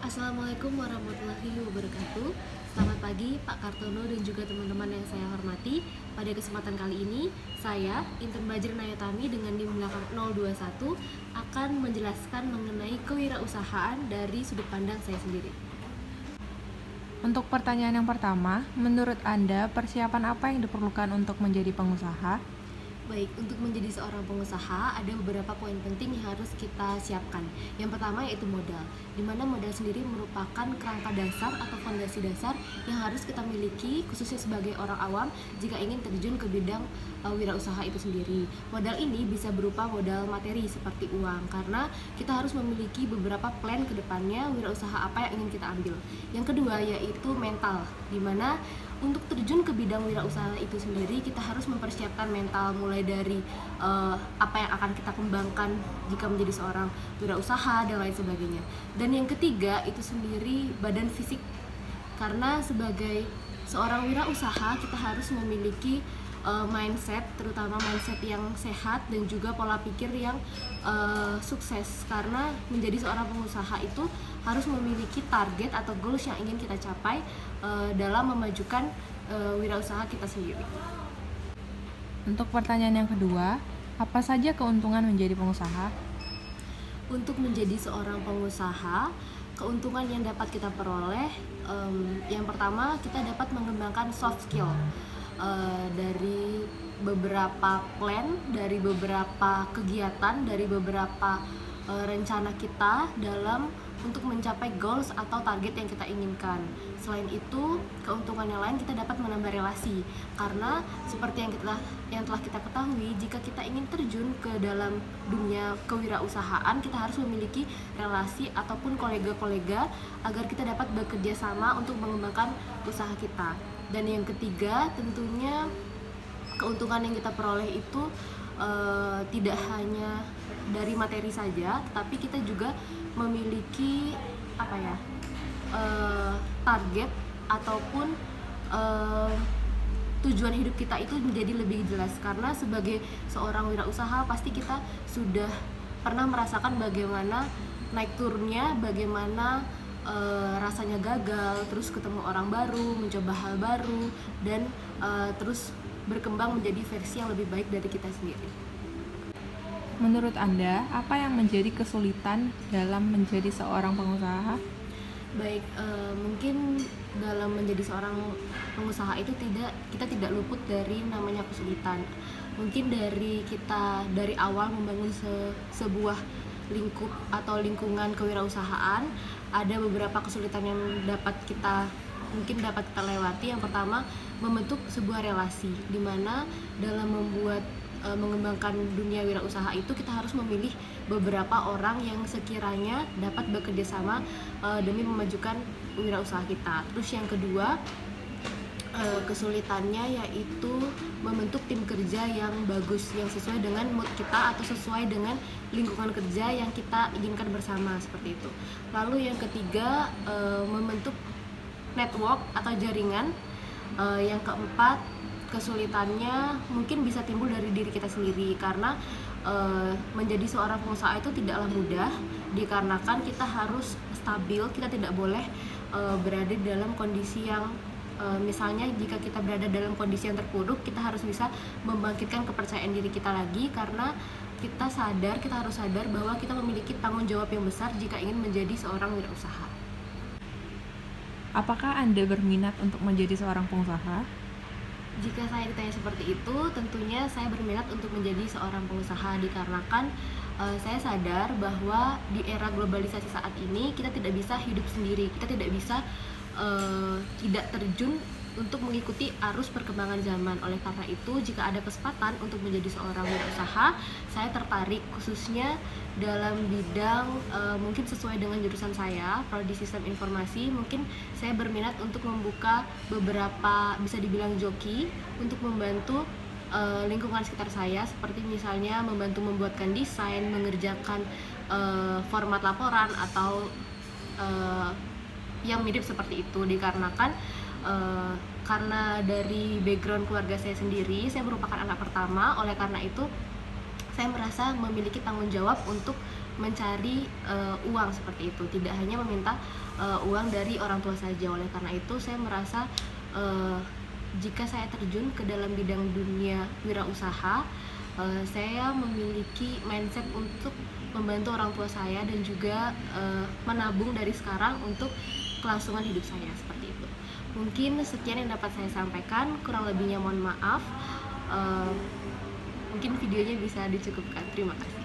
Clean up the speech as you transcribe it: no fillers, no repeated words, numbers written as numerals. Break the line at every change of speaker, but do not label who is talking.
Assalamualaikum warahmatullahi wabarakatuh. Selamat pagi Pak Kartono dan juga teman-teman yang saya hormati. Pada kesempatan kali ini, saya, Inten Bajir Nayatami dengan NIM belakang 021 akan menjelaskan mengenai kewirausahaan dari sudut pandang saya sendiri.
Untuk pertanyaan yang pertama, menurut Anda persiapan apa yang diperlukan untuk menjadi pengusaha?
Baik, untuk menjadi seorang pengusaha ada beberapa poin penting yang harus kita siapkan. Yang pertama yaitu modal, di mana modal sendiri merupakan kerangka dasar atau fondasi dasar yang harus kita miliki khususnya sebagai orang awam jika ingin terjun ke bidang wirausaha itu sendiri. Modal ini bisa berupa modal materi seperti uang, karena kita harus memiliki beberapa plan ke depannya wirausaha apa yang ingin kita ambil. Yang kedua yaitu mental, di mana untuk terjun ke bidang wirausaha itu sendiri kita harus mempersiapkan mental, mulai dari apa yang akan kita kembangkan jika menjadi seorang wirausaha dan lain sebagainya. Dan yang ketiga itu sendiri badan fisik, karena sebagai seorang wirausaha kita harus memiliki mindset, terutama mindset yang sehat dan juga pola pikir yang sukses, karena menjadi seorang pengusaha itu harus memiliki target atau goals yang ingin kita capai dalam memajukan wirausaha kita sendiri.
Untuk pertanyaan yang kedua, apa saja keuntungan menjadi pengusaha?
Untuk menjadi seorang pengusaha, keuntungan yang dapat kita peroleh, yang pertama kita dapat mengembangkan soft skill dari beberapa plan, dari beberapa kegiatan, dari beberapa rencana kita dalam untuk mencapai goals atau target yang kita inginkan. Selain itu, keuntungan yang lain kita dapat menambah relasi, karena seperti yang telah kita ketahui, jika kita ingin terjun ke dalam dunia kewirausahaan, kita harus memiliki relasi ataupun kolega-kolega agar kita dapat bekerja sama untuk mengembangkan usaha kita. Dan yang ketiga, tentunya keuntungan yang kita peroleh itu tidak hanya dari materi saja, tapi kita juga memiliki target ataupun tujuan hidup kita itu menjadi lebih jelas, karena sebagai seorang wirausaha pasti kita sudah pernah merasakan bagaimana naik turunnya, bagaimana rasanya gagal, terus ketemu orang baru, mencoba hal baru, dan terus berkembang menjadi versi yang lebih baik dari kita sendiri.
Menurut Anda, apa yang menjadi kesulitan dalam menjadi seorang pengusaha?
Baik, mungkin dalam menjadi seorang pengusaha itu kita tidak luput dari namanya kesulitan. Mungkin dari awal membangun sebuah lingkup atau lingkungan kewirausahaan, ada beberapa kesulitan yang dapat kita lewati. Yang pertama, membentuk sebuah relasi, di mana dalam mengembangkan dunia wirausaha itu kita harus memilih beberapa orang yang sekiranya dapat bekerja sama demi memajukan wirausaha kita. Terus yang kedua, kesulitannya yaitu membentuk tim kerja yang bagus, yang sesuai dengan mood kita atau sesuai dengan lingkungan kerja yang kita inginkan bersama, seperti itu. Lalu yang ketiga, membentuk network atau jaringan. Yang keempat, kesulitannya mungkin bisa timbul dari diri kita sendiri, karena menjadi seorang pengusaha itu tidaklah mudah, dikarenakan kita harus stabil, kita tidak boleh berada dalam kondisi yang misalnya jika kita berada dalam kondisi yang terpuruk, kita harus bisa membangkitkan kepercayaan diri kita lagi, karena kita harus sadar bahwa kita memiliki tanggung jawab yang besar jika ingin menjadi seorang wirausaha.
Apakah Anda berminat untuk menjadi seorang pengusaha?
Jika saya ditanya seperti itu, tentunya saya berminat untuk menjadi seorang pengusaha, dikarenakan saya sadar bahwa di era globalisasi saat ini kita tidak bisa hidup sendiri, kita tidak bisa tidak terjun untuk mengikuti arus perkembangan zaman. Oleh karena itu, jika ada kesempatan untuk menjadi seorang wirausaha, saya tertarik khususnya dalam bidang mungkin sesuai dengan jurusan saya, prodi sistem informasi. Mungkin saya berminat untuk membuka beberapa, bisa dibilang joki, untuk membantu lingkungan sekitar saya, seperti misalnya membantu membuatkan desain, mengerjakan format laporan atau yang mirip seperti itu, dikarenakan karena dari background keluarga saya sendiri, saya merupakan anak pertama. Oleh karena itu saya merasa memiliki tanggung jawab untuk mencari uang seperti itu, tidak hanya meminta uang dari orang tua saja. Oleh karena itu saya merasa jika saya terjun ke dalam bidang dunia wirausaha, saya memiliki mindset untuk membantu orang tua saya dan juga menabung dari sekarang untuk kelangsungan hidup saya, seperti itu. Mungkin sekian yang dapat saya sampaikan, kurang lebihnya mohon maaf. Mungkin videonya bisa dicukupkan. Terima kasih.